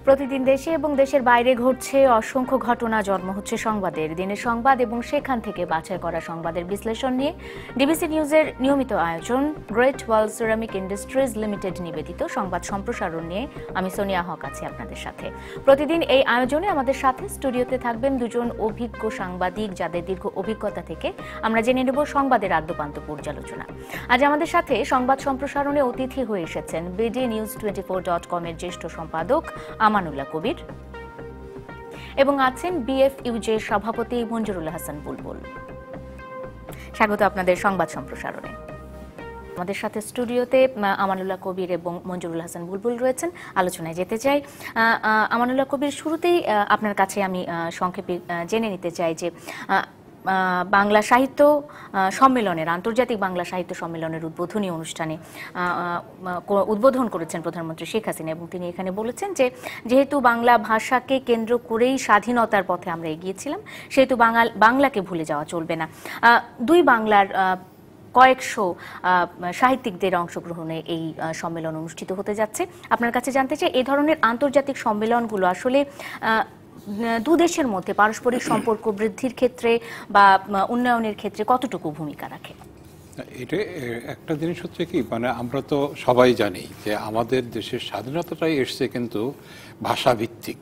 প্রতিদিন দেশে এবং দেশের বাইরে ঘটছে অসংখ্য ঘটনা, জন্ম হচ্ছে সংবাদের। দিনের সংবাদ এবং সেখান থেকে বাছাই করা সংবাদের বিশ্লেষণ নিয়ে ডিবিসি নিউজের নিয়মিত আয়োজন গ্রেট ওয়াল সিরামিক ইন্ডাস্ট্রিজ লিমিটেড নিবেদিত সংবাদ সম্প্রসারণ নিয়ে আমি সোনিয়া হক আছি আপনাদের সাথে। প্রতিদিন এই আয়োজনে আমাদের সাথে স্টুডিওতে থাকবেন দুজন অভিজ্ঞ সাংবাদিক, যাদের দীর্ঘ অভিজ্ঞতা থেকে আমরা জেনে নেব সংবাদের আদ্যপান্ত পর্যালোচনা। আজ আমাদের সাথে সংবাদ সম্প্রসারণে অতিথি হয়ে এসেছেন bdnews24.com এর জ্যেষ্ঠ সম্পাদক আমানুল্লাহ কবির এবং আছেন বিএফইউজের সভাপতি মঞ্জুরুল হাসান বুলবুল। স্বাগত আপনাদের সংবাদ সম্প্রসারণে। আমাদের সাথে স্টুডিওতে আমানুল্লাহ কবির এবং মঞ্জুরুল হাসান বুলবুল রয়েছেন। আলোচনায় যেতে চাই। আমানুল্লাহ কবির, শুরুতেই আপনার কাছে আমি সংক্ষেপে জেনে নিতে চাই যে বাংলা সাহিত্য সম্মেলনের, আন্তর্জাতিক বাংলা সাহিত্য সম্মেলনের উদ্বোধনী অনুষ্ঠানে উদ্বোধন করেছেন প্রধানমন্ত্রী শেখ হাসিনা এবং তিনি এখানে বলেছেন যে যেহেতু বাংলা ভাষাকে কেন্দ্র করেই স্বাধীনতার পথে আমরা এগিয়েছিলাম, সেহেতু বাংলাকে ভুলে যাওয়া চলবে না। দুই বাংলার কয়েকশো সাহিত্যিকদের অংশগ্রহণে এই সম্মেলন অনুষ্ঠিত হতে যাচ্ছে। আপনার কাছে জানতে চাই, এই ধরনের আন্তর্জাতিক সম্মেলনগুলো আসলে দু দেশের মধ্যে পারস্পরিক সম্পর্ক বৃদ্ধির ক্ষেত্রে বা উন্নয়নের ক্ষেত্রে কতটুকু ভূমিকা রাখে? এটা একটা জিনিস হচ্ছে কি, মানে আমরা তো সবাই জানি যে আমাদের দেশের স্বাধীনতাটাই এসছে কিন্তু ভাষাভিত্তিক,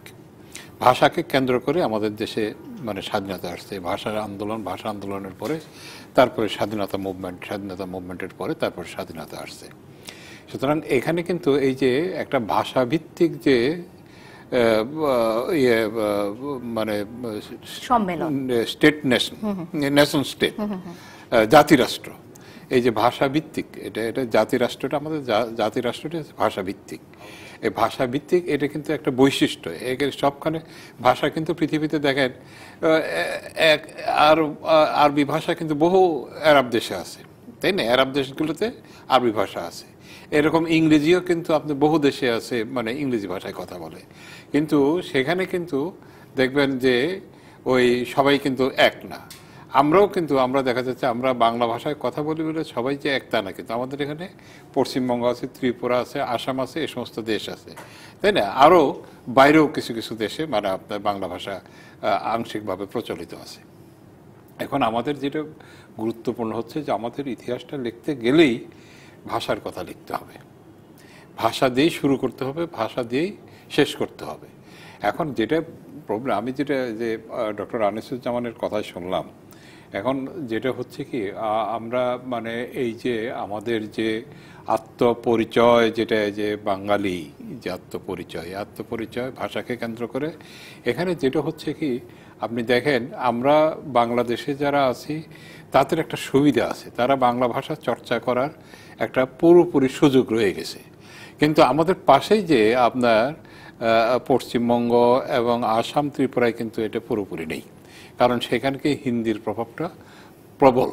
ভাষাকে কেন্দ্র করে আমাদের দেশে মানে স্বাধীনতা আসছে। ভাষা আন্দোলনের পরে তারপরে স্বাধীনতা মুভমেন্টের পরে তারপরে স্বাধীনতা আসছে। সুতরাং এখানে কিন্তু এই যে একটা ভাষাভিত্তিক যে মানে স্টেট নেশন স্টেট জাতিরাষ্ট্র, এই যে ভাষাভিত্তিক, এটা জাতিরাষ্ট্রটা আমাদের জাতিরাষ্ট্রটা ভাষাভিত্তিক। এই ভাষাভিত্তিক এটা কিন্তু একটা বৈশিষ্ট্য। সবখানে ভাষা কিন্তু পৃথিবীতে দেখেন, আরবি ভাষা কিন্তু বহু আরব দেশে আছে, তাই না? আরব দেশগুলোতে আরবি ভাষা আছে। এরকম ইংরেজিও কিন্তু আপনি বহু দেশে আছে, মানে ইংরেজি ভাষায় কথা বলে, কিন্তু সেখানে কিন্তু দেখবেন যে ওই সবাই কিন্তু এক না। আমরা দেখা যাচ্ছে আমরা বাংলা ভাষায় কথা বলি বলে সবাই যে এক তা না, কিন্তু আমাদের এখানে পশ্চিমবঙ্গ আছে, ত্রিপুরা আছে, আসাম আছে, এই সমস্ত দেশ আছে, তাই না? আরও বাইরেও কিছু কিছু দেশে মানে আপনার বাংলা ভাষা আংশিকভাবে প্রচলিত আছে। এখন আমাদের যেটা গুরুত্বপূর্ণ হচ্ছে যে আমাদের ইতিহাসটা লিখতে গেলেই ভাষার কথা লিখতে হবে, ভাষা দিয়েই শুরু করতে হবে, ভাষা দিয়েই শেষ করতে হবে। এখন যেটা প্রবলেম, আমি যেটা যে ডক্টর আনিসুজ্জামানের কথাই শুনলাম, এখন যেটা হচ্ছে কি, আমরা মানে এই যে আমাদের যে আত্মপরিচয়, যেটা যে বাঙালি যে আত্মপরিচয় ভাষাকে কেন্দ্র করে, এখানে যেটা হচ্ছে কি, আপনি দেখেন আমরা বাংলাদেশে যারা আছি তাদের একটা সুবিধা আছে, তারা বাংলা ভাষা চর্চা করার একটা পুরোপুরি সুযোগ রয়ে গেছে। কিন্তু আমাদের পাশেই যে আপনার পশ্চিমবঙ্গ এবং আসাম, ত্রিপুরায় কিন্তু এটা পুরোপুরি নেই, কারণ সেখানকে হিন্দির প্রভাবটা প্রবল,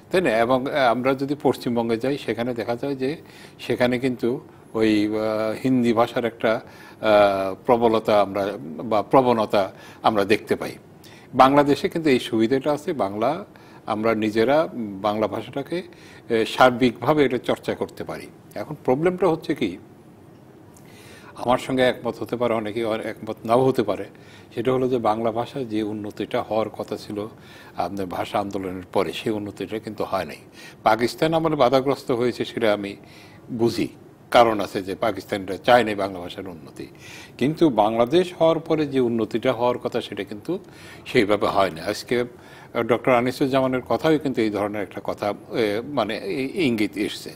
তাই না? এবং আমরা যদি পশ্চিমবঙ্গে যাই, সেখানে দেখা যায় যে সেখানে কিন্তু ওই হিন্দি ভাষার একটা প্রবণতা আমরা দেখতে পাই। বাংলাদেশে কিন্তু এই সুবিধাটা আছে, আমরা নিজেরা বাংলা ভাষাটাকে সার্বিকভাবে এটা চর্চা করতে পারি। এখন প্রবলেমটা হচ্ছে কি, আমার সঙ্গে একমত হতে পারে অনেকেই, একমত নাও হতে পারে, সেটা হলো যে বাংলা ভাষার যে উন্নতিটা হওয়ার কথা ছিল আপনার ভাষা আন্দোলনের পরে, সেই উন্নতিটা কিন্তু হয় নাই। পাকিস্তান আমলে বাধাগ্রস্ত হয়েছে সেটা আমি বুঝি, কারণ আছে যে পাকিস্তানরা চায় নাই বাংলা ভাষার উন্নতি, কিন্তু বাংলাদেশ হওয়ার পরে যে উন্নতিটা হওয়ার কথা সেটা কিন্তু সেইভাবে হয় না। আজকে ডক্টর আনিসুজ্জামানের কথাও কিন্তু এই ধরনের একটা কথা মানে ইঙ্গিত এসছে।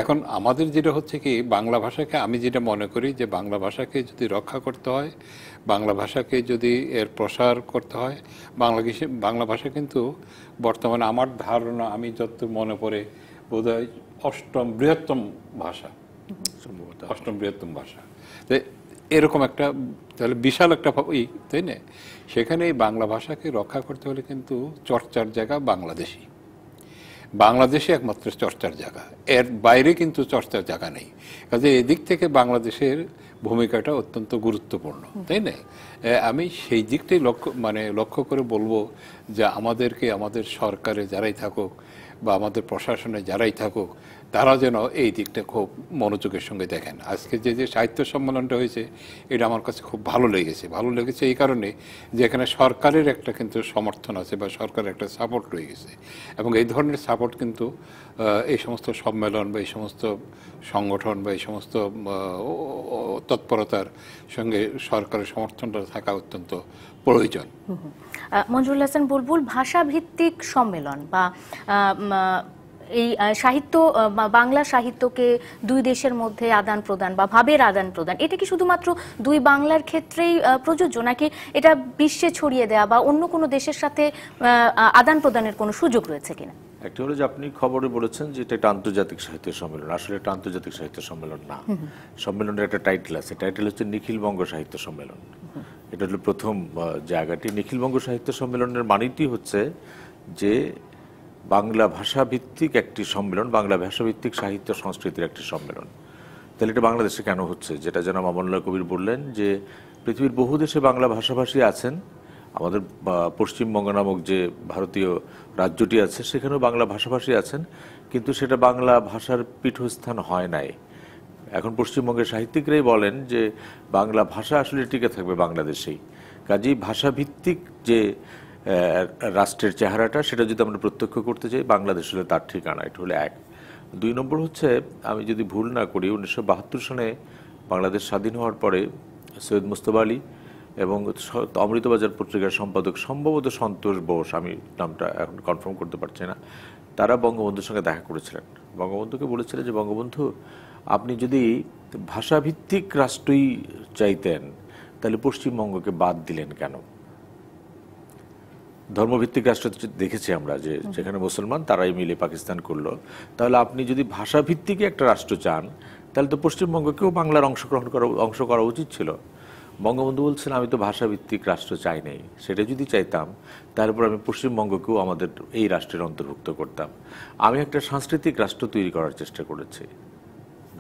এখন আমাদের যেটা হচ্ছে কি, বাংলা ভাষাকে আমি যেটা মনে করি যে বাংলা ভাষাকে যদি রক্ষা করতে হয়, বাংলা ভাষাকে যদি এর প্রসার করতে হয়, বাংলা ভাষা কিন্তু বর্তমানে আমার ধারণা, আমি যত মনে পড়ে, বোধহয় অষ্টম বৃহত্তম ভাষা। এরকম একটা তাহলে বিশাল একটা তাই না? সেখানে এই বাংলা ভাষাকে রক্ষা করতে হলে কিন্তু চর্চার জায়গা বাংলাদেশে একমাত্র চর্চার জায়গা, এর বাইরে কিন্তু চর্চার জায়গা নেই। কাজে এদিক থেকে বাংলাদেশের ভূমিকাটা অত্যন্ত গুরুত্বপূর্ণ, তাই না? আমি সেই দিকটাই লক্ষ্য করে বলবো যে আমাদের সরকারে যারাই থাকুক বা আমাদের প্রশাসনে যারাই থাকুক, তারা যেন এই দিকটা খুব মনোযোগের সঙ্গে দেখেন। আজকে যে সাহিত্য সম্মেলনটা হয়েছে এটা আমার কাছে খুব ভালো লেগেছে এই কারণে যে এখানে সরকারের একটা কিন্তু সমর্থন আছে বা সরকারের একটা সাপোর্ট রয়ে গেছে, এবং এই ধরনের সাপোর্ট কিন্তু এই সমস্ত সম্মেলন বা এই সমস্ত সংগঠন বা এই সমস্ত তৎপরতার সঙ্গে সরকারের সমর্থনটা থাকা অত্যন্ত প্রয়োজন। মঞ্জুরুল হাসান বুলবুল, ভাষাভিত্তিক সম্মেলন বা এই সাহিত্য বাংলা সাহিত্যকে দুই দেশের মধ্যে আদান প্রদান বা ভাবের আদান প্রদান, এটা কি শুধুমাত্র দুই বাংলার ক্ষেত্রেই প্রযোজ্য, নাকি এটা বিশ্বে ছড়িয়ে দেওয়া বা অন্য কোনো দেশের সাথে আদান প্রদানের কোনো সুযোগ রয়েছে কিনা? একটা হলো যে আপনি খবরে বলেছেন যে এটা একটা আন্তর্জাতিক সাহিত্য সম্মেলন, আসলে এটা আন্তর্জাতিক সাহিত্য সম্মেলন না। সম্মেলনের একটা টাইটেল আছে, টাইটেল হচ্ছে নিখিলবঙ্গ সাহিত্য সম্মেলন। এটা হলো প্রথম জায়গাটি। নিখিলবঙ্গ সাহিত্য সম্মেলনের মানেটি হচ্ছে যে বাংলা ভাষা ভিত্তিক একটি সম্মেলন, বাংলা ভাষা ভিত্তিক সাহিত্য সংস্কৃতির একটি সম্মেলন। তাহলে এটা বাংলাদেশে কেন হচ্ছে? যেটা যেন মামুনুল্লাহ কবির বললেন যে পৃথিবীর বহু দেশে বাংলা ভাষাভাষী আছেন, আমাদের পশ্চিমবঙ্গ নামক যে ভারতীয় রাজ্যটি আছে সেখানেও বাংলা ভাষাভাষী আছেন, কিন্তু সেটা বাংলা ভাষার পীঠস্থান হয় নাই। এখন পশ্চিমবঙ্গের সাহিত্যিকরাই বলেন যে বাংলা ভাষা আসলে টিকে থাকবে বাংলাদেশেই। কাজেই ভাষাভিত্তিক যে রাষ্ট্রের চেহারাটা সেটা যদি আমরা প্রত্যক্ষ করতে চাই, বাংলাদেশ হলে তার ঠিকানা। এটা হলো এক। 2 নম্বর হচ্ছে, আমি যদি ভুল না করি 1972 সনে বাংলাদেশ স্বাধীন হওয়ার পরে সৈয়দ মুস্তফা আলী এবং অমৃতবাজার পত্রিকার সম্পাদক সম্ভবত সন্তোষ বোস, আমি নামটা এখন কনফার্ম করতে পারছি না, তারা বঙ্গবন্ধুর সঙ্গে দেখা করেছিলেন। বঙ্গবন্ধুকে বলেছিলেন যে বঙ্গবন্ধু, আপনি যদি ভাষাভিত্তিক রাষ্ট্রই চাইতেন তাহলে পশ্চিমবঙ্গকে বাদ দিলেন কেন? ধর্মভিত্তিক রাষ্ট্র দেখেছি আমরা যে যেখানে মুসলমান তারাই মিলে পাকিস্তান করলো, তাহলে আপনি যদি ভাষাভিত্তিক একটা রাষ্ট্র চান তাহলে তো পশ্চিমবঙ্গকেও বাংলার অংশ করা উচিত ছিল। বঙ্গবন্ধু বলছেন, আমি তো ভাষাভিত্তিক রাষ্ট্র চাই নাই, সেটা যদি চাইতাম তারপর আমি পশ্চিমবঙ্গকেও আমাদের এই রাষ্ট্রের অন্তর্ভুক্ত করতাম। আমি একটা সাংস্কৃতিক রাষ্ট্র তৈরি করার চেষ্টা করেছি।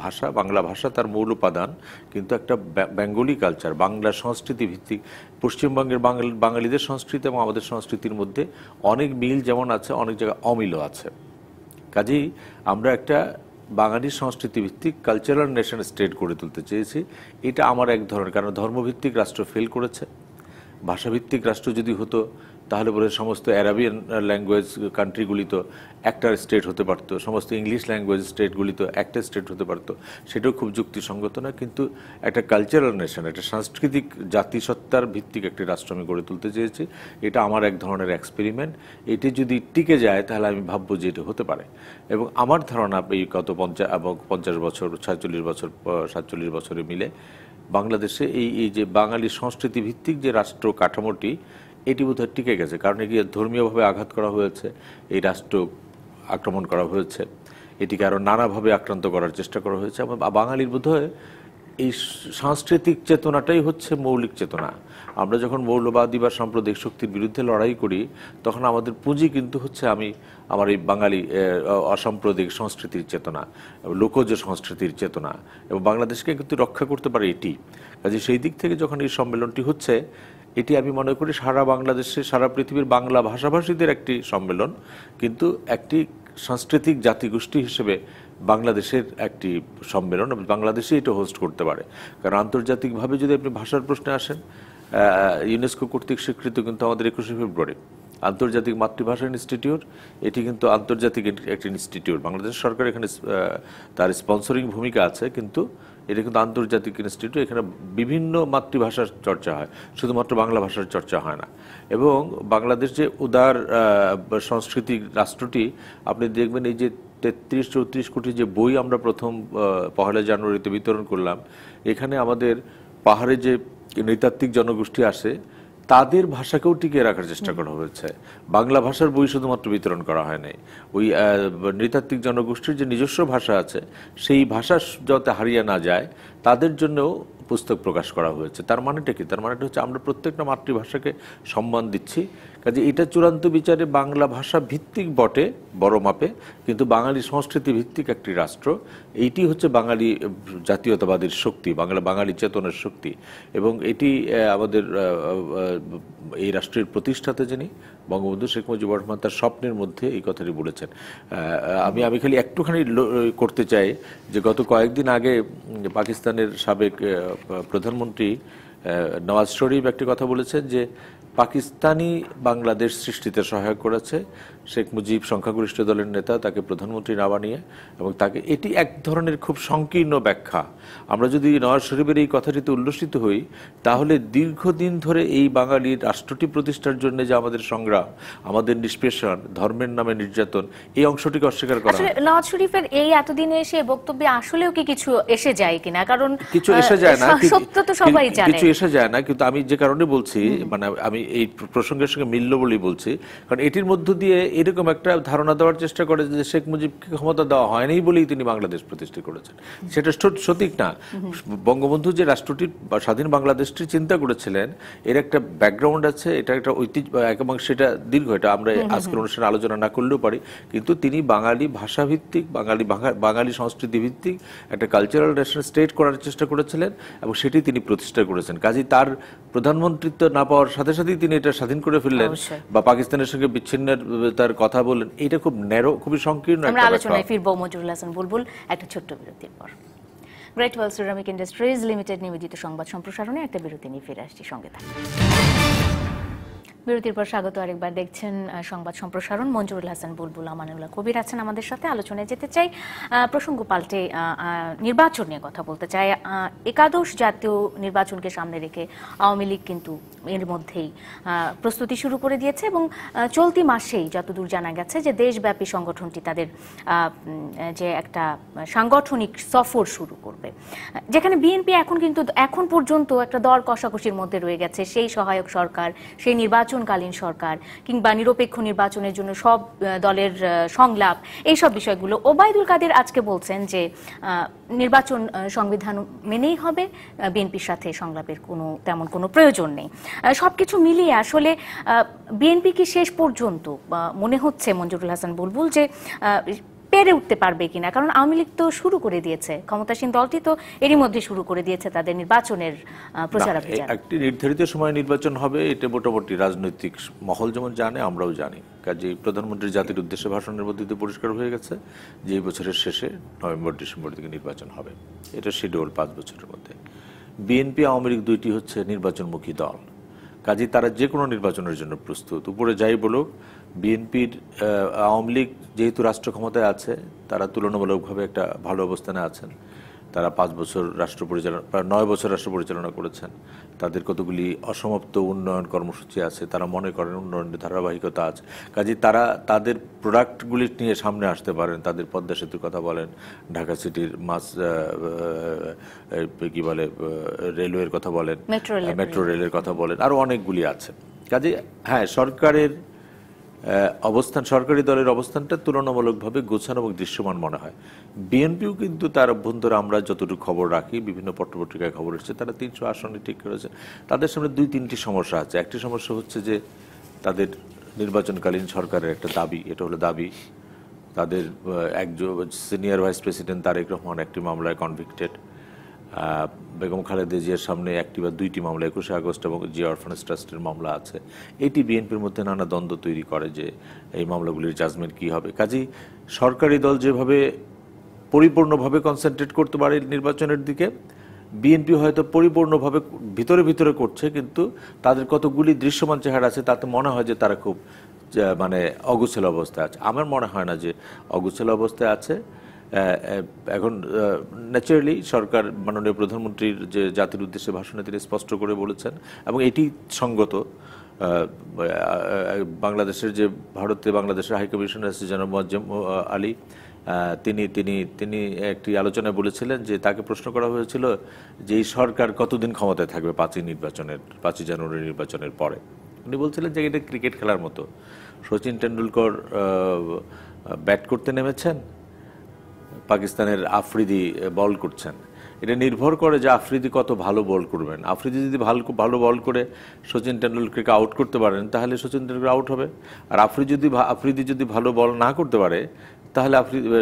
ভাষা, বাংলা ভাষা তার মূল উপাদান, কিন্তু একটা বেঙ্গলি কালচার, বাংলা সংস্কৃতি ভিত্তিক পশ্চিমবঙ্গের বাঙালিদের সংস্কৃতি এবং আমাদের সংস্কৃতির মধ্যে অনেক মিল যেমন আছে, অনেক জায়গায় অমিলও আছে। কাজেই আমরা একটা বাঙালি সংস্কৃতি ভিত্তিক কালচারাল নেশন স্টেট গড়ে তুলতে চেয়েছি। এটা আমার এক ধরনের, কারণ ধর্মভিত্তিক রাষ্ট্র ফেল করেছে। ভাষাভিত্তিক রাষ্ট্র যদি হতো তাহলে পরে সমস্ত অ্যারাবিয়ান ল্যাঙ্গুয়েজ কান্ট্রিগুলি তো একটা স্টেট হতে পারতো, সমস্ত ইংলিশ ল্যাঙ্গুয়েজ স্টেটগুলি তো একটা স্টেট হতে পারতো, সেটাও খুব যুক্তিসঙ্গত না। কিন্তু একটা কালচারাল নেশন, একটা সাংস্কৃতিক জাতিসত্তার ভিত্তিক একটি রাষ্ট্র আমি গড়ে তুলতে চেয়েছি। এটা আমার এক ধরনের এক্সপেরিমেন্ট। এটি যদি টিকে যায় তাহলে আমি ভাববো যে এটা হতে পারে। এবং আমার ধারণা এই গত 50 বছর 47 বছরে মিলে বাংলাদেশে এই যে বাঙালি সংস্কৃতি ভিত্তিক যে রাষ্ট্র কাঠামোটি, এটি বোধহয় টিকে গেছে। কারণ এটি ধর্মীয়ভাবে আঘাত করা হয়েছে, এই রাষ্ট্র আক্রমণ করা হয়েছে, এটিকে আরও নানাভাবে আক্রান্ত করার চেষ্টা করা হয়েছে। এবং বাঙালির বোধহয় এই সাংস্কৃতিক চেতনাটাই হচ্ছে মৌলিক চেতনা। আমরা যখন মৌলবাদী বা সাম্প্রদায়িক শক্তির বিরুদ্ধে লড়াই করি তখন আমাদের পুঁজি কিন্তু হচ্ছে আমার এই বাঙালি অসাম্প্রদায়িক সংস্কৃতির চেতনা, লোকজ সংস্কৃতির চেতনা, এবং বাংলাদেশকে কিন্তু রক্ষা করতে পারে এটি। কাজে সেই দিক থেকে যখন এই সম্মেলনটি হচ্ছে, এটি আমি মনে করি সারা বাংলাদেশে, সারা পৃথিবীর বাংলা ভাষাভাষীদের একটি সম্মেলন, কিন্তু একটি সাংস্কৃতিক জাতিগোষ্ঠী হিসেবে বাংলাদেশের একটি সম্মেলন। বাংলাদেশে এটা হোস্ট করতে পারে, কারণ আন্তর্জাতিকভাবে যদি আপনি ভাষার প্রশ্নে আসেন, ইউনেস্কো কর্তৃক স্বীকৃত কিন্তু আমাদের 21শে ফেব্রুয়ারি আন্তর্জাতিক মাতৃভাষা ইনস্টিটিউট। এটি কিন্তু আন্তর্জাতিক একটি ইনস্টিটিউট, বাংলাদেশ সরকার এখানে তার স্পন্সরিং ভূমিকা আছে, কিন্তু এটা কিন্তু আন্তর্জাতিক ইনস্টিটিউট। এখানে বিভিন্ন মাতৃভাষার চর্চা হয়, শুধুমাত্র বাংলা ভাষার চর্চা হয় না। এবং বাংলাদেশ যে উদার সাংস্কৃতিক রাষ্ট্রটি, আপনি দেখবেন এই যে 33-34 কোটি যে বই আমরা প্রথম 1 জানুয়ারিতে বিতরণ করলাম, এখানে আমাদের পাহাড়ে যে নৃতাত্ত্বিক জনগোষ্ঠী আসে তাদের ভাষাকেও টিকিয়ে রাখার চেষ্টা করা হয়েছে। বাংলা ভাষার বই শুধুমাত্র বিতরণ করা হয় নাই, ওই নৃতাত্ত্বিক জনগোষ্ঠীর যে নিজস্ব ভাষা আছে সেই ভাষা যাতে হারিয়ে না যায় তাদের জন্যও পুস্তক প্রকাশ করা হয়েছে। তার মানেটা কি? তার মানেটা হচ্ছে আমরা প্রত্যেকটা মাতৃভাষাকে সম্মান দিচ্ছি। কাজে এটা চূড়ান্ত বিচারে বাংলা ভাষা ভিত্তিক বটে বড় মাপে, কিন্তু বাঙালি সংস্কৃতি ভিত্তিক একটি রাষ্ট্র। এইটি হচ্ছে বাঙালি জাতীয়তাবাদীর শক্তি, বাঙালি চেতনার শক্তি। এবং এটি আমাদের এই রাষ্ট্রের প্রতিষ্ঠাতা যিনি বঙ্গবন্ধু শেখ মুজিবুর রহমান, তার স্বপ্নের মধ্যে এই কথাটি বলেছেন। আমি খালি একটুখানি করতে চাই যে গত কয়েকদিন আগে পাকিস্তানের সাবেক প্রধানমন্ত্রী নওয়াজ শরীফ একটি কথা বলেছেন যে পাকিস্তানি বাংলাদেশ সৃষ্টিতে সহায়ক করেছে শেখ মুজিব, সংখ্যাগরিষ্ঠ দলের নেতা, তাকে প্রধানমন্ত্রী না বানিয়ে। এবং তাকে এটি এক ধরনের খুব সংকীর্ণ ব্যাখ্যা। আমরা যদি নওয়াজ শরীফের এই কথাটিতে উল্লসিত হই, তাহলে দীর্ঘদিন ধরে এই বাঙালির রাষ্ট্রটি প্রতিষ্ঠার জন্য যে আমাদের সংগ্রাম, আমাদের নিষ্পেষণ, ধর্মের নামে নির্যাতন, এই অংশটিকে অস্বীকার করা। নওয়াজ শরীফের এই এতদিনে এসে বক্তব্যে আসলেও কি কিছু এসে যায় কিনা? কারণ কিছু এসে যায় না, সত্য তো সবাই জানে, কিছু এসে যায় না। কিন্তু আমি যে কারণে বলছি, মানে আমি এই প্রসঙ্গের সঙ্গে মিলল বলেই বলছি, কারণ এটির মধ্য দিয়ে এরকম একটা ধারণা দেওয়ার চেষ্টা করে যে শেখ মুজিবকে ক্ষমতা দেওয়া হয়নি বলেই তিনি বাংলাদেশ প্রতিষ্ঠা করেছেন। সেটা সঠিক না। বঙ্গবন্ধু যে রাষ্ট্রটির স্বাধীন বাংলাদেশটির চিন্তা করেছিলেন, এর একটা ব্যাকগ্রাউন্ড আছে, এটা একটা ঐতিহ্য এবং সেটা দীর্ঘ। এটা আমরা আজকের অনুষ্ঠানে আলোচনা না করলেও পারি, কিন্তু তিনি বাঙালি ভাষাভিত্তিক, বাঙালি সংস্কৃতি ভিত্তিক একটা কালচারাল ন্যাশনাল স্টেট করার চেষ্টা করেছিলেন এবং সেটি তিনি প্রতিষ্ঠা করেছেন। কাজেই তার প্রধানমন্ত্রিত্ব না পাওয়ার সাথে সাথেই তিনি এটা স্বাধীন করে ফেললেন বা পাকিস্তানের সঙ্গে বিচ্ছিন্নের তার কথা বললেন। এটা খুব ন্যারো, খুবই সংকীর্ণ। আমরা আলোচনায় ফিরবো মঞ্জুরুল হাসান বুলবুল একটা ছোট্ট বিরতির পর। গ্রেট ওয়াল সিরামিক ইন্ডাস্ট্রিজ লিমিটেড নিবেদিত সংবাদ সম্প্রসারণে একটা বিরতি নিয়ে ফিরে আসছি, সঙ্গে থাকুন। বিরতির পর স্বাগত আরেকবার। দেখছেন সংবাদ সম্প্রসারণ। মঞ্জুরুল হাসান বুলবুল, আমানুল্লাহ কবির আছেন আমাদের সাথে। আলোচনায় যেতে চাই, প্রসঙ্গ পাল্টে নির্বাচন নিয়ে কথা বলতে চাই। একাদশ জাতীয় নির্বাচনকে সামনে রেখে আওয়ামী লীগ কিন্তু এর মধ্যেই প্রস্তুতি শুরু করে দিয়েছে এবং চলতি মাসেই যতদূর জানা গেছে যে দেশব্যাপী সংগঠনটি তাদের যে একটা সাংগঠনিক সফর শুরু করবে, যেখানে বিএনপি এখন পর্যন্ত একটা দর কষাকষির মধ্যে রয়ে গেছে। সেই সহায়ক সরকার, সেই নির্বাচনকালীন সরকার কিংবা নিরপেক্ষ নির্বাচনের জন্য সব দলের সংলাপ, এইসব বিষয়গুলো। ওবায়দুল কাদের আজকে বলছেন যে নির্বাচন সংবিধান মেনেই হবে, বিএনপির সাথে সংলাপের তেমন কোনো প্রয়োজন নেই। সবকিছু মিলিয়ে আসলে বিএনপি কি শেষ পর্যন্ত মনে হচ্ছে, মঞ্জুরুল হাসান বুলবুল, যে পেরে উঠতে পারবে কিনা? কারণ আওয়ামী লীগ তো শুরু করে দিয়েছে, ক্ষমতাসীন দলটি তো এরই মধ্যে শুরু করে দিয়েছে তাদের নির্বাচনের প্রচারাভিযান। একটি নির্ধারিত সময় নির্বাচন হবে, এটা মোটামুটি রাজনৈতিক মহল যেমন জানে, আমরাও জানি। কাজে প্রধানমন্ত্রী জাতির উদ্দেশ্যে ভাষণের মধ্যে পরিষ্কার হয়ে গেছে যে এই বছরের শেষে নভেম্বর-ডিসেম্বর দিকে নির্বাচন হবে। এটা শিডিউল 5 বছরের মধ্যে। বিএনপি, আওয়ামী লীগ দুইটি হচ্ছে নির্বাচনমুখী দল। কাজে তারা যে কোনো নির্বাচনের জন্য প্রস্তুত। উপরে যাই বলুক, বিএনপির আওয়ামী লীগ যেহেতু রাষ্ট্র ক্ষমতায় আছে, তারা তুলনামূলকভাবে একটা ভালো অবস্থানে আছেন। তারা 5 বছর রাষ্ট্র পরিচালনা, প্রায় 9 বছর রাষ্ট্র পরিচালনা করেছেন। তাদের কতগুলি অসমাপ্ত উন্নয়ন কর্মসূচি আছে, তারা মনে করেন উন্নয়নের ধারাবাহিকতা আছে। কাজেই তারা তাদের প্রোডাক্টগুলি নিয়ে সামনে আসতে পারেন। তাদের পদ্মা সেতুর কথা বলেন, ঢাকা সিটির কি বলে রেলওয়ের কথা বলেন, মেট্রো রেলের কথা বলেন, আরও অনেকগুলি আছে। কাজে হ্যাঁ, সরকারি দলের অবস্থানটা তুলনামূলকভাবে গোছানো এবং দৃশ্যমান মনে হয়। বিএনপিও কিন্তু তার অভ্যন্তরে আমরা যতটুকু খবর রাখি, বিভিন্ন পত্রপত্রিকায় খবর এসেছে, তারা 300 আসনে ঠিক করেছে। তাদের সামনে 2-3টি সমস্যা আছে। একটি সমস্যা হচ্ছে যে তাদের নির্বাচনকালীন সরকারের একটা দাবি, এটা হলো দাবি তাদের একজন senior vice president Tarek Rahman একটি মামলায় কনভিক্টেড। বেগম খালেদা জিয়ার সামনে একটি বা 2টি মামলা, 21শে আগস্ট এবং জিয়া অরফানেজ ট্রাস্টের মামলা আছে। এটি বিএনপির মধ্যে নানা দ্বন্দ্ব তৈরি করে যে এই মামলাগুলির জাজমেন্ট কী হবে। কাজেই সরকারি দল যেভাবে পরিপূর্ণভাবে কনসেন্ট্রেট করতে পারে নির্বাচনের দিকে, বিএনপি হয়তো পরিপূর্ণভাবে ভিতরে করছে, কিন্তু তাদের কতগুলি দৃশ্যমান চেহারা আছে, তাতে মনে হয় যে তারা খুব মানে অগোছালো অবস্থায় আছে। আমার মনে হয় না যে অগোছালো অবস্থায় আছে। এখন ন্যাচারালি সরকার, মাননীয় প্রধানমন্ত্রীর যে জাতির উদ্দেশ্যে ভাষণে তিনি স্পষ্ট করে বলেছেন এবং এটি সঙ্গত। বাংলাদেশের যে ভারতে বাংলাদেশের হাইকমিশনার আছে জনাব মোয়াজ্জেম আলী, তিনি একটি আলোচনায় বলেছিলেন যে তাকে প্রশ্ন করা হয়েছিল যে এই সরকার কতদিন ক্ষমতায় থাকবে 5 জানুয়ারি নির্বাচনের পরে। উনি বলছিলেন যে এটা ক্রিকেট খেলার মতো। সচিন টেন্ডুলকর ব্যাট করতে নেমেছেন, পাকিস্তানের আফ্রিদি বল করছেন। এটা নির্ভর করে যে আফ্রিদি কত ভালো বল করবেন। আফ্রিদি যদি ভালো বল করে সচিন টেন্ডুলকরকে আউট করতে পারেন তাহলে সচিন টেন্ডুলকর আউট হবে, আর আফ্রিদি যদি ভালো বল না করতে পারে তাহলে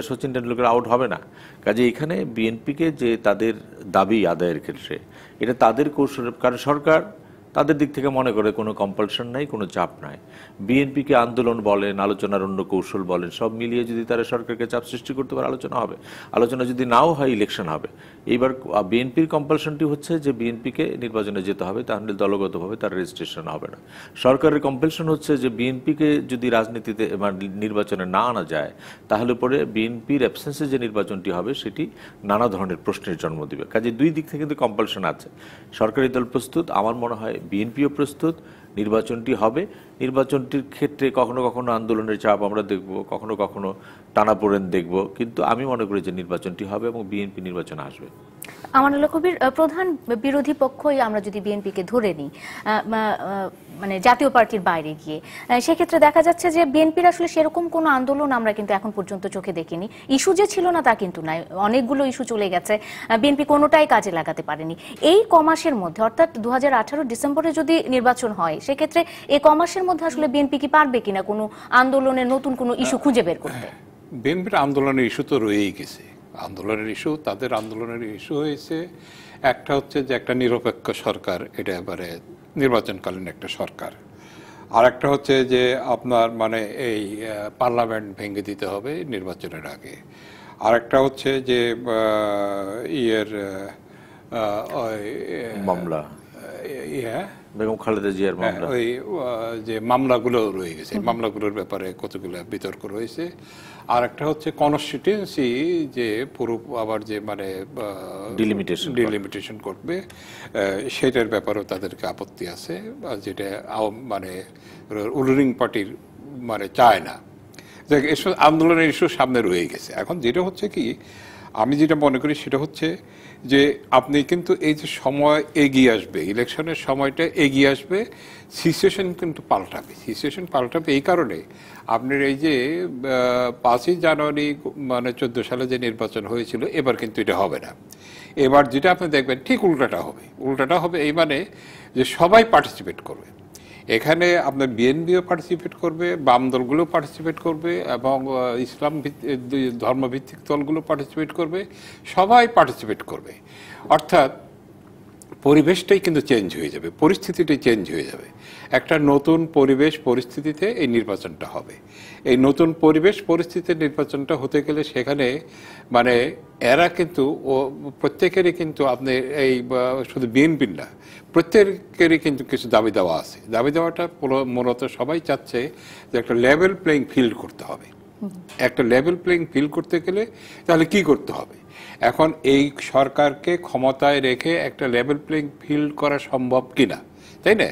সচিন টেন্ডুলকর আউট হবে না। কাজে এখানে বিএনপিকে যে তাদের দাবি আদায়ের ক্ষেত্রে এটা তাদের কৌশল, কারণ সরকার তাদের দিক থেকে মনে করে কোনো কম্পালশন নাই, কোনো চাপ নাই। বিএনপিকে আন্দোলন বলেন, আলোচনার অন্য কৌশল বলেন, সব মিলিয়ে যদি তারা সরকারকে চাপ সৃষ্টি করতে পারে আলোচনা হবে। আলোচনা যদি নাও হয় ইলেকশন হবে। এইবার বিএনপির কম্পালশনটি হচ্ছে যে বিএনপিকে নির্বাচনে যেতে হবে, তাহলে দলগতভাবে তার রেজিস্ট্রেশন হবে না। সরকারের কম্পালশন হচ্ছে যে বিএনপিকে যদি রাজনীতিতে নির্বাচনে না আনা যায় তাহলে পরে বিএনপির অ্যাবসেন্সে যে নির্বাচনটি হবে সেটি নানা ধরনের প্রশ্নের জন্ম দিবে। কাজে দুই দিক থেকে কিন্তু কম্পালশন আছে। সরকারি দল প্রস্তুত, আমার মনে হয় বিএনপিও প্রস্তুত, নির্বাচনটি হবে। নির্বাচনটির ক্ষেত্রে কখনো কখনো আন্দোলনের চাপ আমরা দেখব, কখনো কখনো টানাপোড়েন দেখব, কিন্তু আমি মনে করি যে নির্বাচনটি হবে এবং বিএনপি নির্বাচনে আসবে। আমানুল্লাহ কবির, প্রধান বিরোধী পক্ষই আমরা যদি বিএনপিকে ধরে নিই, মানে জাতীয় পার্টির বাইরে গিয়ে, সেক্ষেত্রে দেখা যাচ্ছে যে বিএনপির আসলে সেরকম কোনো আন্দোলন আমরা কিন্তু এখন পর্যন্ত চোখে দেখিনি। ইস্যু যে ছিল না তা কিন্তু নয়, অনেকগুলো ইস্যু চলে গেছে, বিএনপি কোনোটাই কাজে লাগাতে পারেনি। এই কমাসের মধ্যে, অর্থাৎ 2018 ডিসেম্বরে যদি নির্বাচন হয়, সেক্ষেত্রে এই কমাসের মধ্যে আসলে বিএনপি কি পারবে কিনা কোনো আন্দোলনের নতুন কোনো ইস্যু খুঁজে বের করতে? বিএনপির আন্দোলনের ইস্যু তো রয়েই গেছে। আন্দোলনের ইস্যু, তাদের আন্দোলনের ইস্যু হয়েছে একটা হচ্ছে যে একটা নিরপেক্ষ সরকার, এটা এবারে নির্বাচনকালীন একটা সরকার। আর একটা হচ্ছে যে আপনার মানে এই পার্লামেন্ট ভেঙে দিতে হবে নির্বাচনের আগে। আর একটা হচ্ছে যে মামলা, বেগম খালেদা জিয়ার মামলা, ওই যে মামলাগুলো রয়ে গেছে, মামলাগুলোর ব্যাপারে কতগুলো বিতর্ক রয়েছে। আর একটা হচ্ছে কনস্টিটিউয়েন্সি যে পুরো আবার যে মানে ডিলিমিটেশন করবে, সেটার ব্যাপারেও তাদেরকে আপত্তি আছে, যেটা মানে রুলিং পার্টির মানে চায় না। এসব আন্দোলনের ইস্যু সামনে রয়ে গেছে। এখন যেটা হচ্ছে কি, আমি যেটা মনে করি সেটা হচ্ছে যে আপনি কিন্তু এই যে সময় এগিয়ে আসবে, ইলেকশনের সময়টা এগিয়ে আসবে, সিচুয়েশন কিন্তু পাল্টাবে। সিচুয়েশন পাল্টাবে এই কারণে, আপনার এই যে 5ই জানুয়ারি মানে 14 সালে যে নির্বাচন হয়েছিল, এবার কিন্তু এটা হবে না। এবার যেটা আপনি দেখবেন ঠিক উল্টাটা হবে। উল্টাটা হবে এই মানে যে সবাই পার্টিসিপেট করবে। এখানে আপনার বিএনপিও পার্টিসিপেট করবে, বাম দলগুলো পার্টিসিপেট করবে, এবং ইসলাম ধর্মভিত্তিক দলগুলো পার্টিসিপেট করবে, সবাই পার্টিসিপেট করবে। অর্থাৎ পরিবেশটাই কিন্তু চেঞ্জ হয়ে যাবে, পরিস্থিতিটাই চেঞ্জ হয়ে যাবে। একটা নতুন পরিবেশ পরিস্থিতিতে এই নির্বাচনটা হবে। এই নতুন পরিবেশ পরিস্থিতিতে নির্বাচনটা হতে গেলে সেখানে মানে এরা কিন্তু প্রত্যেকেরই কিন্তু আপনি এই শুধু বিএনপির না, প্রত্যেকেরই কিন্তু কিছু দাবি দেওয়া আছে। দাবি দেওয়াটা মূলত সবাই চাচ্ছে যে একটা লেভেল প্লেইং ফিল্ড করতে হবে। একটা লেভেল প্লেইং ফিল্ড করতে গেলে তাহলে কি করতে হবে? এখন এই সরকারকে ক্ষমতায় রেখে একটা লেভেল প্লেইং ফিল্ড করা সম্ভব কিনা, তাই না?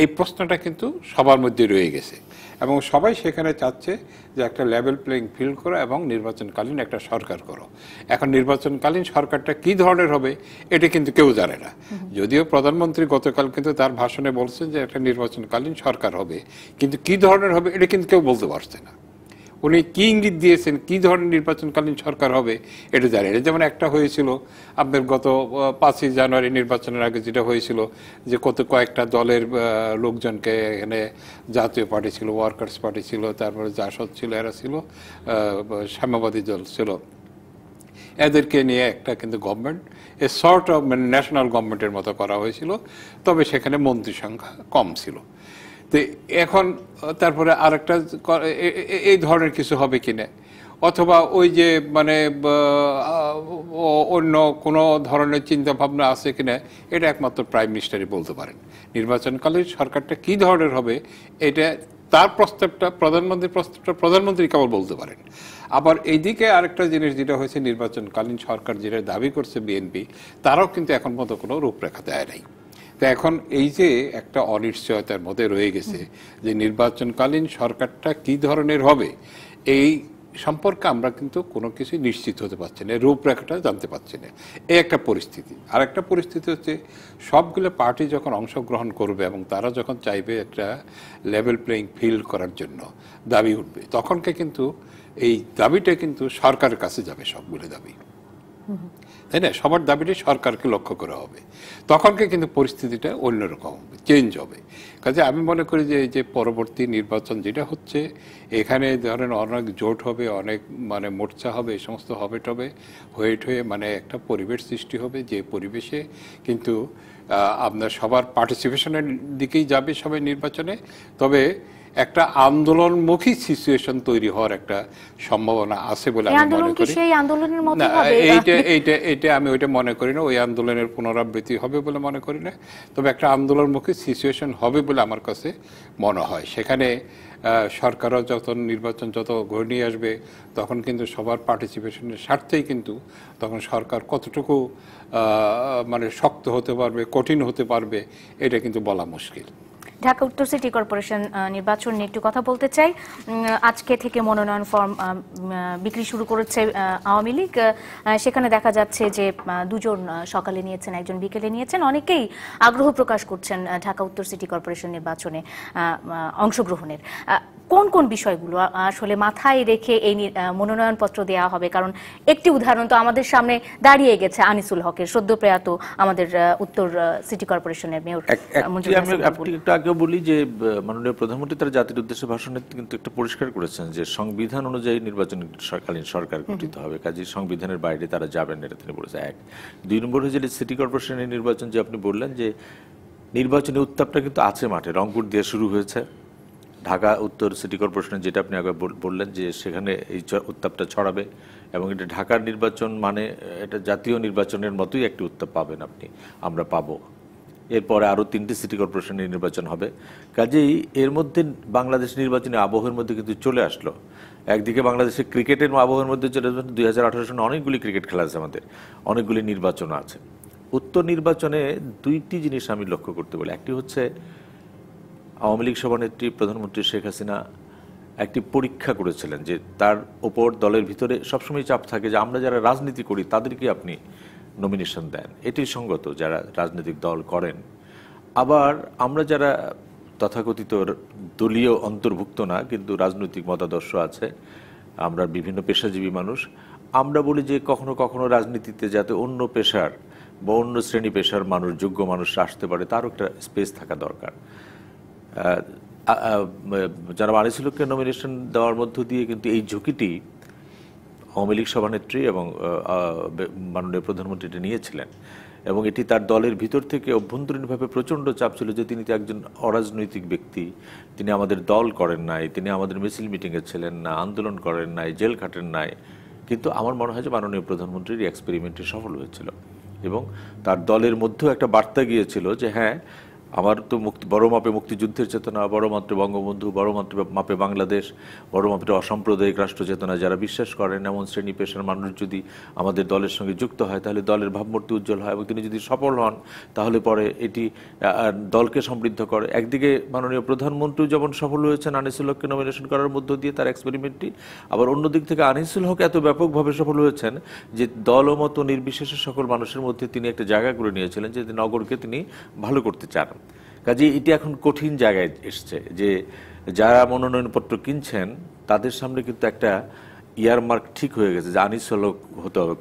এই প্রশ্নটা কিন্তু সবার মধ্যে রয়ে গেছে, এবং সবাই সেখানে চাচ্ছে যে একটা লেভেল প্লেইং ফিল্ড করো এবং নির্বাচনকালীন একটা সরকার করো। এখন নির্বাচনকালীন সরকারটা কি ধরনের হবে এটা কিন্তু কেউ জানে না। যদিও প্রধানমন্ত্রী গতকাল কিন্তু তার ভাষণে বলছেন যে একটা নির্বাচনকালীন সরকার হবে, কিন্তু কি ধরনের হবে এটা কিন্তু কেউ বলতে পারছে না। উনি কি ইঙ্গিত দিয়েছেন কি ধরনের নির্বাচনকালীন সরকার হবে এটা জানেন। যেমন একটা হয়েছিল আপনার গত 5ই জানুয়ারি নির্বাচনের আগে, যেটা হয়েছিল যে কয়েকটা দলের লোকজনকে, এখানে জাতীয় পার্টি ছিল, ওয়ার্কার্স পার্টি ছিল, তারপরে জাসদ ছিল, এরা ছিল, সাম্যবাদী দল ছিল, এদেরকে নিয়ে একটা কিন্তু গভর্নমেন্ট এ সর্ট অফ মানে ন্যাশনাল গভর্নমেন্টের মতো করা হয়েছিল, তবে সেখানে মন্ত্রী সংখ্যা কম ছিল। তো এখন তারপরে আরেকটা এই ধরনের কিছু হবে কিনা, অথবা ওই যে মানে অন্য কোনো ধরনের চিন্তা ভাবনা আছে কিনা, এটা একমাত্র প্রাইম মিনিস্টারই বলতে পারেন। নির্বাচনকালীন সরকারটা কি ধরনের হবে এটা তার প্রস্তাবটা, প্রধানমন্ত্রী কেবল বলতে পারেন। আবার এইদিকে আরেকটা জিনিস যেটা হয়েছে, নির্বাচনকালীন সরকার যেটা দাবি করছে বিএনপি, তারাও কিন্তু এখন মতো কোনো রূপরেখা দেয় নাই। তো এখন এই যে একটা অনিশ্চয়তার মধ্যে রয়ে গেছে যে নির্বাচনকালীন সরকারটা কি ধরনের হবে, এই সম্পর্কে আমরা কিন্তু কোনো কিছু নিশ্চিত হতে পারছি না, রূপরেখাটা জানতে পারছি না। এই একটা পরিস্থিতি। আর একটা পরিস্থিতি হচ্ছে সবগুলো পার্টি যখন অংশগ্রহণ করবে এবং তারা যখন চাইবে একটা লেভেল প্লেইং ফিল্ড করার জন্য দাবি উঠবে, তখনকে কিন্তু এই দাবিটা কিন্তু সরকারের কাছে যাবে সবগুলো দাবি। তাই না? সবার দাবিটি সরকারকে লক্ষ্য করে হবে, তখনকে কিন্তু পরিস্থিতিটা অন্যরকম হবে, চেঞ্জ হবে। কাজে আমি মনে করি যে এই যে পরবর্তী নির্বাচন যেটা হচ্ছে, এখানে ধরেন অনেক জোট হবে, অনেক মানে মোর্চা হবে, এই সমস্ত হবে টবে হয়ে মানে একটা পরিবেশ সৃষ্টি হবে, যে পরিবেশে কিন্তু আপনার সবার পার্টিসিপেশনের দিকেই যাবে সবাই নির্বাচনে। তবে একটা আন্দোলনমুখী সিচুয়েশন তৈরি হওয়ার একটা সম্ভাবনা আছে বলে আমি মনে করি। সেই আন্দোলনের মতো না, হবে এইটা আমি ওইটা মনে করি না, ওই আন্দোলনের পুনরাবৃত্তি হবে বলে মনে করি না। তবে একটা আন্দোলনমুখী সিচুয়েশন হবে বলে আমার কাছে মনে হয়। সেখানে সরকারও নির্বাচন যত ঘনিয়ে আসবে, তখন কিন্তু সবার পার্টিসিপেশনের স্বার্থেই কিন্তু তখন সরকার কতটুকু মানে শক্ত হতে পারবে, কঠিন হতে পারবে, এটা কিন্তু বলা মুশকিল। ঢাকা উত্তর সিটি কর্পোরেশন নির্বাচন নিয়ে একটু কথা বলতে চাই। আজকে থেকে মনোনয়ন ফর্ম বিক্রি শুরু করেছে আওয়ামী লীগ। সেখানে দেখা যাচ্ছে যে দুজন সকালে নিয়েছেন, একজন বিকেলে নিয়েছেন। অনেকেই আগ্রহ প্রকাশ করছেন ঢাকা উত্তর সিটি কর্পোরেশন নির্বাচনে অংশগ্রহণের। কোন কোন বিষয়গুলো আসলে মাথায় রেখে এই মনোনয়নপত্র দেওয়া হবে? কারণ একটি উদাহরণ তো আমাদের সামনে দাঁড়িয়ে গেছে, আনিসুল হকের, সদ্য প্রয়াত আমাদের উত্তর সিটি কর্পোরেশনের মেয়র। আপনি একটু আগে বলি যে মাননীয় প্রধানমন্ত্রী তার জাতির উদ্দেশ্যে ভাষণে কিন্তু একটা পরিষ্কার করেছেন যে সংবিধান অনুযায়ী নির্বাচনকালীন সরকার গঠিত হবে, কাজে সংবিধানের বাইরে তারা যাবেন, এটা তিনি বলেছেন। এক, 2 নম্বর হয়েছে সিটি কর্পোরেশনের নির্বাচন, যে আপনি বললেন যে নির্বাচনী উত্তাপটা কিন্তু আছে মাঠে, রংপুর দিয়ে শুরু হয়েছে। ঢাকা উত্তর সিটি কর্পোরেশনের যেটা আপনি আগে বললেন যে সেখানে এই উত্তাপটা ছড়াবে, এবং এটা ঢাকার নির্বাচন মানে এটা জাতীয় নির্বাচনের মতোই একটি উত্তাপ পাবেন আপনি, আমরা পাবো। এরপরে আরও 3টি সিটি কর্পোরেশনের নির্বাচন হবে। কাজেই এর মধ্যে বাংলাদেশ নির্বাচনী আবহের মধ্যে কিন্তু চলে আসলো। একদিকে বাংলাদেশের ক্রিকেটের আবহের মধ্যে চলে আসবে, 2018 সালে অনেকগুলি ক্রিকেট খেলা আছে আমাদের, অনেকগুলি নির্বাচন আছে। উত্তর নির্বাচনে 2টি জিনিস আমি লক্ষ্য করতে বলি। একটি হচ্ছে আওয়ামী লীগ সভানেত্রী প্রধানমন্ত্রী শেখ হাসিনা একটি পরীক্ষা করেছিলেন যে তার ওপর দলের ভিতরে সবসময় চাপ থাকে যে আমরা যারা রাজনীতি করি তাদেরকে আপনি নমিনেশন দেন, এটি সঙ্গত যারা রাজনৈতিক দল করেন। আবার আমরা যারা তথাকথিত দলীয় অন্তর্ভুক্ত না কিন্তু রাজনৈতিক মতাদর্শ আছে, আমরা বিভিন্ন পেশাজীবী মানুষ, আমরা বলি যে কখনো কখনো রাজনীতিতে যাতে অন্য পেশার বা অন্য শ্রেণী পেশার মানুষ, যোগ্য মানুষ আসতে পারে, তারও একটা স্পেস থাকা দরকার। যারা আনিসুল হককে নমিনেশন দেওয়ার মধ্য দিয়ে কিন্তু এই ঝুঁকিটি আওয়ামী লীগ সভানেত্রী এবং মাননীয় প্রধানমন্ত্রী নিয়েছিলেন, এবং এটি তার দলের ভিতর থেকে অভ্যন্তরীণভাবে প্রচণ্ড চাপ ছিল যে তিনি তো একজন অরাজনৈতিক ব্যক্তি, তিনি আমাদের দল করেন নাই, তিনি আমাদের মিছিল মিটিংয়ে ছিলেন না, আন্দোলন করেন নাই, জেল খাটেন নাই। কিন্তু আমার মনে হয় যে মাননীয় প্রধানমন্ত্রীর এক্সপেরিমেন্টটি সফল হয়েছিল, এবং তার দলের মধ্যেও একটা বার্তা গিয়েছিল যে হ্যাঁ, আমার তো বড় মাপে মুক্তিযুদ্ধের চেতনা, বড় মাত্রে বঙ্গবন্ধু, বড় মাপে বাংলাদেশ, বড় মাপে অসাম্প্রদায়িক রাষ্ট্র চেতনা যারা বিশ্বাস করেন, এমন শ্রেণী পেশার মানুষ যদি আমাদের দলের সঙ্গে যুক্ত হয় তাহলে দলের ভাবমূর্তি উজ্জ্বল হয়, এবং তিনি যদি সফল হন তাহলে পরে এটি দলকে সমৃদ্ধ করে। একদিকে মাননীয় প্রধানমন্ত্রী যেমন সফল হয়েছেন আনিসুল হককে নমিনেশন করার মধ্য দিয়ে তার এক্সপেরিমেন্টটি, আবার অন্যদিক থেকে আনিসুল হক এত ব্যাপকভাবে সফল হয়েছেন যে দল ও মত নির্বিশেষে সকল মানুষের মধ্যে তিনি একটা জায়গা করে নিয়েছিলেন যে নগরকে তিনি ভালো করতে চান। কাজে এটি এখন কঠিন জায়গায় এসছে যে যারা মনোনয়নপত্র কিনছেন তাদের সামনে কিন্তু একটা ইয়ারমার্ক ঠিক হয়ে গেছে যে আনিসুল হক হতে হবে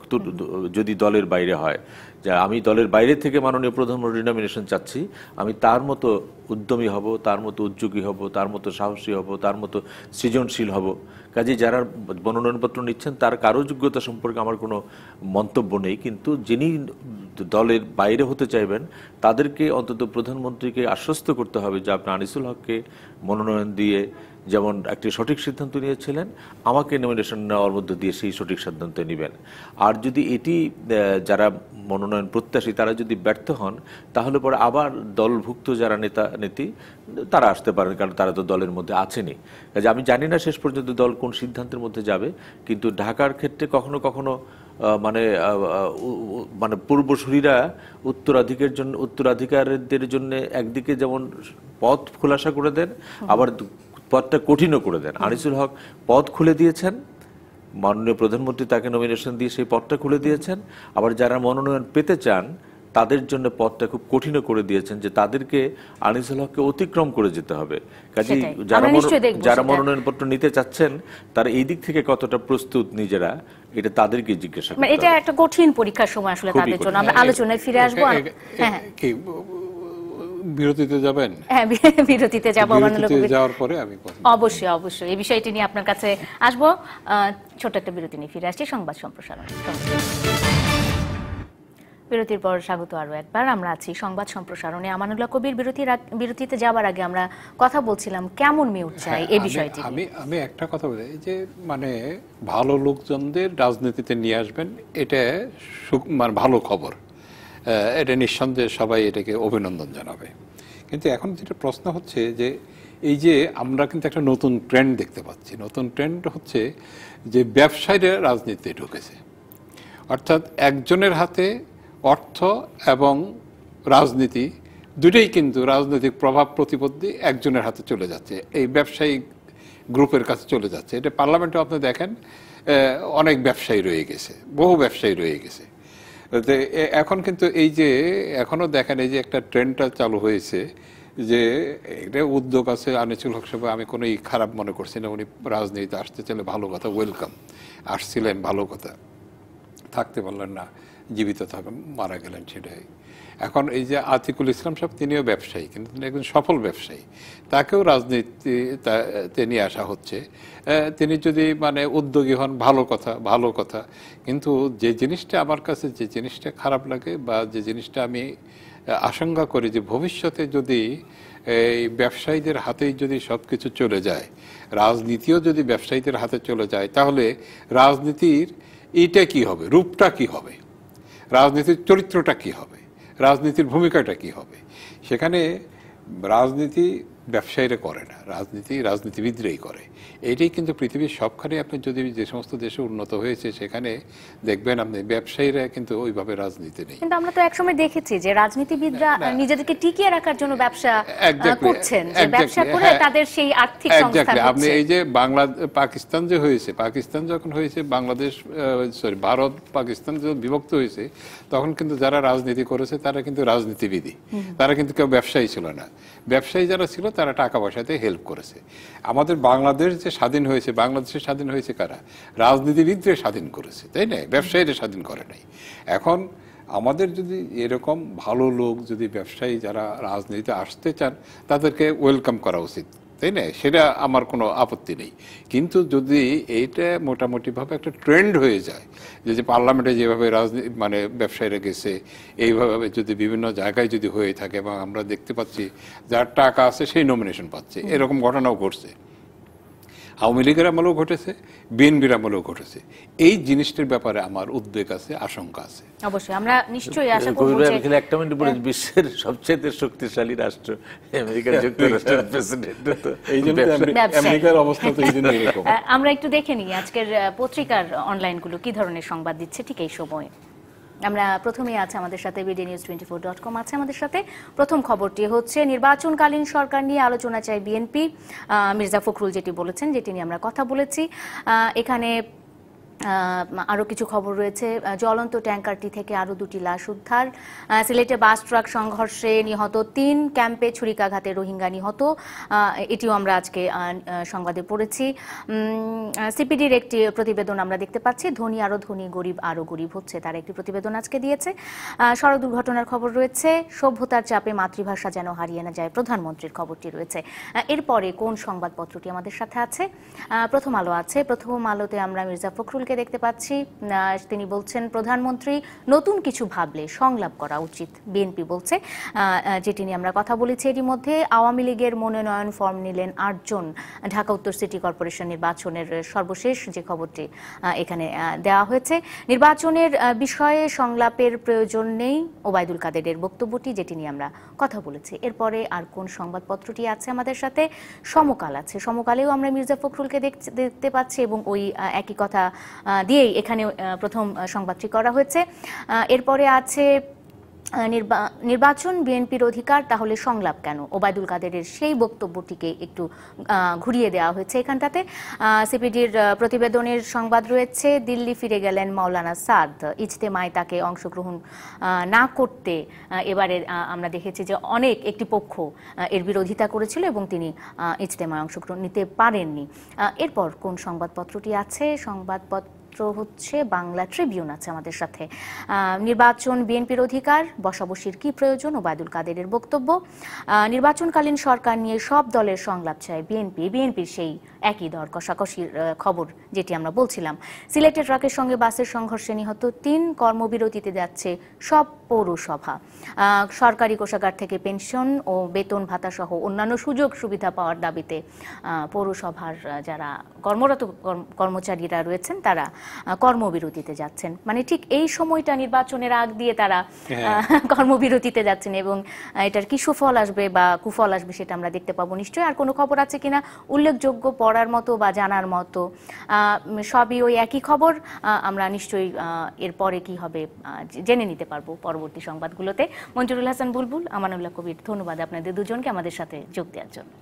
যদি দলের বাইরে হয়, যে আমি দলের বাইরে থেকে মাননীয় প্রধানমন্ত্রী নমিনেশন চাচ্ছি, আমি তার মতো উদ্যমী হব, তার মতো উদ্যোগী হব, তার মতো সাহসী হব, তার মতো সৃজনশীল হব। কাজে যারা মনোনয়নপত্র নিচ্ছেন তার কারো যোগ্যতা সম্পর্কে আমার কোনো মন্তব্য নেই, কিন্তু যিনি দলের বাইরে হতে চাইবেন তাদেরকে অন্তত প্রধানমন্ত্রীকে আশ্বস্ত করতে হবে যে আপনি আনিসুল হককে মনোনয়ন দিয়ে যেমন একটি সঠিক সিদ্ধান্ত নিয়েছিলেন, আমাকে নমিনেশন নেওয়ার মধ্য দিয়ে সেই সঠিক সিদ্ধান্ত নেবেন। আর যদি এটি যারা মনোনয়ন প্রত্যাশী তারা যদি ব্যর্থ হন তাহলে পরে আবার দলভুক্ত যারা নেতা-নেত্রী তারা আসতে পারেন, কারণ তারা তো দলের মধ্যে আছেনই। কাজে আমি জানি না শেষ পর্যন্ত দল কোন সিদ্ধান্তের মধ্যে যাবে, কিন্তু ঢাকার ক্ষেত্রে কখনো কখনো মানে পূর্বসূরীরা উত্তরাধিকারীদের জন্য একদিকে যেমন পথ খোলাসা করে দেন, আবার পথটা কঠিনও করে দেন। আনিসুল হক পথ খুলে দিয়েছেন, মাননীয় প্রধানমন্ত্রী তাকে নমিনেশন দিয়ে সেই পথটা খুলে দিয়েছেন। আবার যারা মনোনয়ন পেতে চান তাদের জন্য পথটা খুব কঠিন করে দিয়েছেন, যে তাদেরকে আনিসুল হককে অতিক্রম করে যেতে হবে। কাজেই যারা মনোনয়নপত্র নিতে চাচ্ছেন তারা এই দিক থেকে কতটা প্রস্তুত নিজেরা, এটা তাদেরকে জিজ্ঞাসা করতে হবে। এটা একটা কঠিন পরীক্ষার সময় আসলে তাদের জন্য। আমরা আলোচনায় ফিরে আসবো। হ্যাঁ, বিরতিতে যাবেন? হ্যাঁ, বিরতিতে যাবো। যাওয়ার পরে আমি অবশ্যই অবশ্যই এই বিষয়টি নিয়ে আপনার কাছে আসবো। ছোট একটা বিরতি নিয়ে ফিরে আসছি সংবাদ সম্প্রসারণ। বিরতির পর স্বাগত আরো একবার। আমরা আছি সংবাদ সম্প্রসারণে। আমানুল্লাহ কবির বিরতিতে যাবার আগে আমরা কথা বলছিলাম কেমন মিউট চাই এই বিষয়টি। আমি একটা কথা বলি, এই যে মানে ভালো লোকজনদের রাজনীতিতে নিয়ে আসবেন, এটা মানে ভালো খবর, এটা নিঃসন্দেহে সবাই এটাকে অভিনন্দন জানাবে। কিন্তু এখন যেটা প্রশ্ন হচ্ছে যে এই যে আমরা কিন্তু একটা নতুন ট্রেন্ড দেখতে পাচ্ছি। নতুন ট্রেন্ড হচ্ছে যে ব্যবসায়ীরা রাজনীতিতে ঢুকেছে, অর্থাৎ একজনের হাতে অর্থ এবং রাজনীতি দুটোই, কিন্তু রাজনৈতিক প্রভাব প্রতিপত্তি একজনের হাতে চলে যাচ্ছে, এই ব্যবসায়ী গ্রুপের কাছে চলে যাচ্ছে। এটা পার্লামেন্টে আপনি দেখেন অনেক ব্যবসায়ী রয়ে গেছে, বহু ব্যবসায়ী রয়ে গেছে। এখন কিন্তু এই যে এখনো দেখেন এই যে একটা ট্রেন্ডটা চালু হয়েছে, যে এটা উদ্যোগ আছে আনিসুল হক সাহেব, আমি কোনো খারাপ মনে করছি না, উনি রাজনীতিতে আসতে চাইলে ভালো কথা, ওয়েলকাম, আসছিলেন ভালো কথা, থাকতে পারলেন না, জীবিত থাকেন, মারা গেলেন, সেটাই। এখন এই যে আতিকুল ইসলাম সাহেব, তিনিও ব্যবসায়ী, কিন্তু তিনি একজন সফল ব্যবসায়ী, তাকেও রাজনীতিতে নিয়ে আসা হচ্ছে। তিনি যদি মানে উদ্যোগী হন, ভালো কথা, ভালো কথা। কিন্তু যে জিনিসটা আমার কাছে, যে জিনিসটা খারাপ লাগে বা যে জিনিসটা আমি আশঙ্কা করি, যে ভবিষ্যতে যদি এই ব্যবসায়ীদের হাতেই যদি সব কিছু চলে যায়, রাজনীতিও যদি ব্যবসায়ীদের হাতে চলে যায়, তাহলে রাজনীতির এইটা কি হবে, রূপটা কি হবে, রাজনীতির চরিত্রটা কি হবে, রাজনীতির ভূমিকাটা কি হবে। সেখানে রাজনীতি ব্যবসায়ীরা করে না, রাজনীতি রাজনীতিবিদরাই করে। এইটাই কিন্তু পৃথিবীর সবখানে আপনি যদি যে সমস্ত দেশে উন্নত হয়েছে সেখানে দেখবেন আপনি ব্যবসায়ীরা কিন্তু ওইভাবে রাজনীতি নেই। কিন্তু আমরা তো একসময় দেখেছি যে রাজনীতিবিদরা নিজেদেরকে টিকিয়ে রাখার জন্য ব্যবসা করছেন, যে ব্যবসা করে তাদের সেই আর্থিক সংস্থান হচ্ছে। আপনি এই যে পাকিস্তান যে হয়েছে, পাকিস্তান যখন হয়েছে, বাংলাদেশ ভারত পাকিস্তান যখন বিভক্ত হয়েছে, তখন কিন্তু যারা রাজনীতি করেছে তারা কিন্তু রাজনীতিবিদই, তারা কিন্তু কেউ ব্যবসায়ী ছিল না। ব্যবসায়ী যারা ছিল তারা টাকা পয়সাতে হেল্প করেছে। আমাদের বাংলাদেশ যে স্বাধীন হয়েছে, বাংলাদেশে স্বাধীন হয়েছে কারা? রাজনীতিবিদরা স্বাধীন করেছে, তাই না? ব্যবসায়ীরা স্বাধীন করে নাই। এখন আমাদের যদি এরকম ভালো লোক, যদি ব্যবসায়ী যারা রাজনীতিতে আসতে চান, তাদেরকে ওয়েলকাম করা উচিত, তাই না? সেটা আমার কোনো আপত্তি নেই। কিন্তু যদি এইটা মোটামুটিভাবে একটা ট্রেন্ড হয়ে যায়, যে পার্লামেন্টে যেভাবে রাজনীতি মানে ব্যবসায়ীরা গেছে, এইভাবে যদি বিভিন্ন জায়গায় যদি হয়ে থাকে, এবং আমরা দেখতে পাচ্ছি যার টাকা আছে সেই নমিনেশন পাচ্ছে, এরকম ঘটনাও ঘটছে, আওয়ামী লীগের আমলেও ঘটেছে, বিএনপির আমলেও ঘটেছে। এই জিনিসটার ব্যাপারে আমার উদ্বেগ আছে, আশঙ্কা আছে। অবশ্যই আমরা নিশ্চয়ই আশা করব যে একটা মিনিট পরে বিশ্বের সবচেয়ে শক্তিশালী রাষ্ট্র আমেরিকা যুক্তরাষ্ট্রের প্রেসিডেন্ট, তো এই জন্য আমেরিকার অবস্থা তো এই জন্য এরকম। আমরা একটু দেখে নিই আজকের পত্রিকার অনলাইনগুলো কি ধরনের সংবাদ দিচ্ছে ঠিক এই সময়ে। আমরা প্রথমেই আছে আমাদের সাথে bdnews24.com আছে আমাদের সাথে। প্রথম খবরটি হচ্ছে নির্বাচনকালীন সরকার নিয়ে আলোচনা চাই বিএনপি। মির্জা ফখরুল যেটি বলেছেন, যেটি নিয়ে আমরা কথা বলেছি। এখানে আরও কিছু খবর রয়েছে। জ্বলন্ত ট্যাঙ্কারটি থেকে আরও 2টি লাশ উদ্ধার। সিলেটে বাস ট্রাক সংঘর্ষে নিহত 3, ক্যাম্পে ছুরিকাঘাতে রোহিঙ্গা নিহত, এটিও আমরা আজকে সংবাদে পড়েছি। সিপিডির একটি প্রতিবেদন আমরা দেখতে পাচ্ছি, ধনী আরও ধনী, গরিব আরও গরিব হচ্ছে, তার একটি প্রতিবেদন আজকে দিয়েছে। সড়ক দুর্ঘটনার খবর রয়েছে। সভ্যতার চাপে মাতৃভাষা যেন হারিয়ে না যায়, প্রধানমন্ত্রীর খবরটি রয়েছে। এরপরে কোন সংবাদপত্রটি আমাদের সাথে আছে? প্রথম আলো আছে। প্রথম আলোতে আমরা মির্জা ফখরুলকে দেখতে পাচ্ছি, তিনি বলছেন প্রধানমন্ত্রী নতুন কিছু ভাবলে সংলাপ করা উচিত, বিএনপি বলছে, যেটি নিয়ে আমরা কথা বলেছি। এরই মধ্যে আওয়ামী লীগের মনোনয়ন ফর্ম নিলেন 8 জন। ঢাকা উত্তর সিটি কর্পোরেশন নির্বাচনের সর্বশেষ যে খবরটি এখানে দেওয়া হয়েছে। নির্বাচনের বিষয়ে সংলাপের প্রয়োজন নেই, ওবায়দুল কাদেরের বক্তব্যটি, যেটি নিয়ে আমরা কথা বলেছি। এরপরে আর কোন সংবাদপত্রটি আছে আমাদের সাথে? সমকাল আছে। সমকালেও আমরা মির্জা ফখরুলকে দেখতে পাচ্ছি এবং ওই একই কথা দিয়েই এখানে প্রথম সংবাদটি করা হয়েছে। এরপরে আছে নির্বাচন বিএনপির অধিকার, তাহলে সংলাপ কেন? ওবায়দুল কাদেরের সেই বক্তব্যটিকে একটু ঘুরিয়ে দেওয়া হয়েছে এখানটাতে। সিপিডির প্রতিবেদনের সংবাদ রয়েছে, দিল্লি ফিরে গেলেন মাওলানা সাদ, ইজতেমায় তাকে অংশগ্রহণ না করতে এবারে আমরা দেখেছি যে একটি পক্ষ এর বিরোধিতা করেছিল এবং তিনি ইজতেমায় অংশগ্রহণ নিতে পারেননি। এরপর কোন সংবাদপত্রটি আছে? সংবাদপত্র হচ্ছে বাংলা ট্রিবিউন আছে আমাদের সাথে। নির্বাচন বিএনপির অধিকার, বসাবসির কি প্রয়োজন? ওবায়দুল কাদেরের বক্তব্য। নির্বাচনকালীন সরকার নিয়ে সব দলের সংলাপ চায় বিএনপির সেই একই দর কষাকষির খবর যেটি আমরা বলছিলাম। সিলেটে ট্রাকের সঙ্গে বাসের সংঘর্ষে নিহত 3, কর্মবিরতিতে যাচ্ছে সব পৌরসভা। সরকারি কোষাগার থেকে পেনশন ও বেতন ভাতা সহ অন্যান্য সুযোগ সুবিধা পাওয়ার দাবিতে পৌরসভার যারা কর্মরত কর্মচারীরা রয়েছেন তারা কর্মবিরতিতে যাচ্ছেন। মানে ঠিক এই সময়টা নির্বাচনের আগ দিয়ে তারা কর্মবিরতিতে যাচ্ছেন এবং এটার কি সুফল আসবে বা কুফল আসবে সেটা আমরা দেখতে পাবো নিশ্চয়ই। আর কোনো খবর আছে কিনা উল্লেখযোগ্য পড়ার মতো বা জানার মতো? সবই ওই একই খবর। আমরা নিশ্চয়ই এরপরে কি হবে জেনে নিতে পারবো পরবর্তী সংবাদগুলোতে। মঞ্জুরুল হাসান বুলবুল, আমানুল্লাহ কবির, ধন্যবাদ আপনাদের দুজনকে আমাদের সাথে যোগ দেওয়ার জন্য।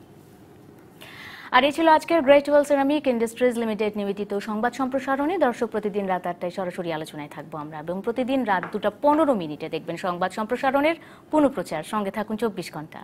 আর এই ছিল আজকের গ্রেট ওয়াল সিরামিক ইন্ডাস্ট্রিজ লিমিটেড নিবেদিত সংবাদ সম্প্রসারণে। দর্শক, প্রতিদিন রাত 8টায় সরাসরি আলোচনায় থাকবো আমরা এবং প্রতিদিন রাত 2:15 দেখবেন সংবাদ সম্প্রসারণের পুনঃপ্রচার। সঙ্গে থাকুন 24 ঘন্টা।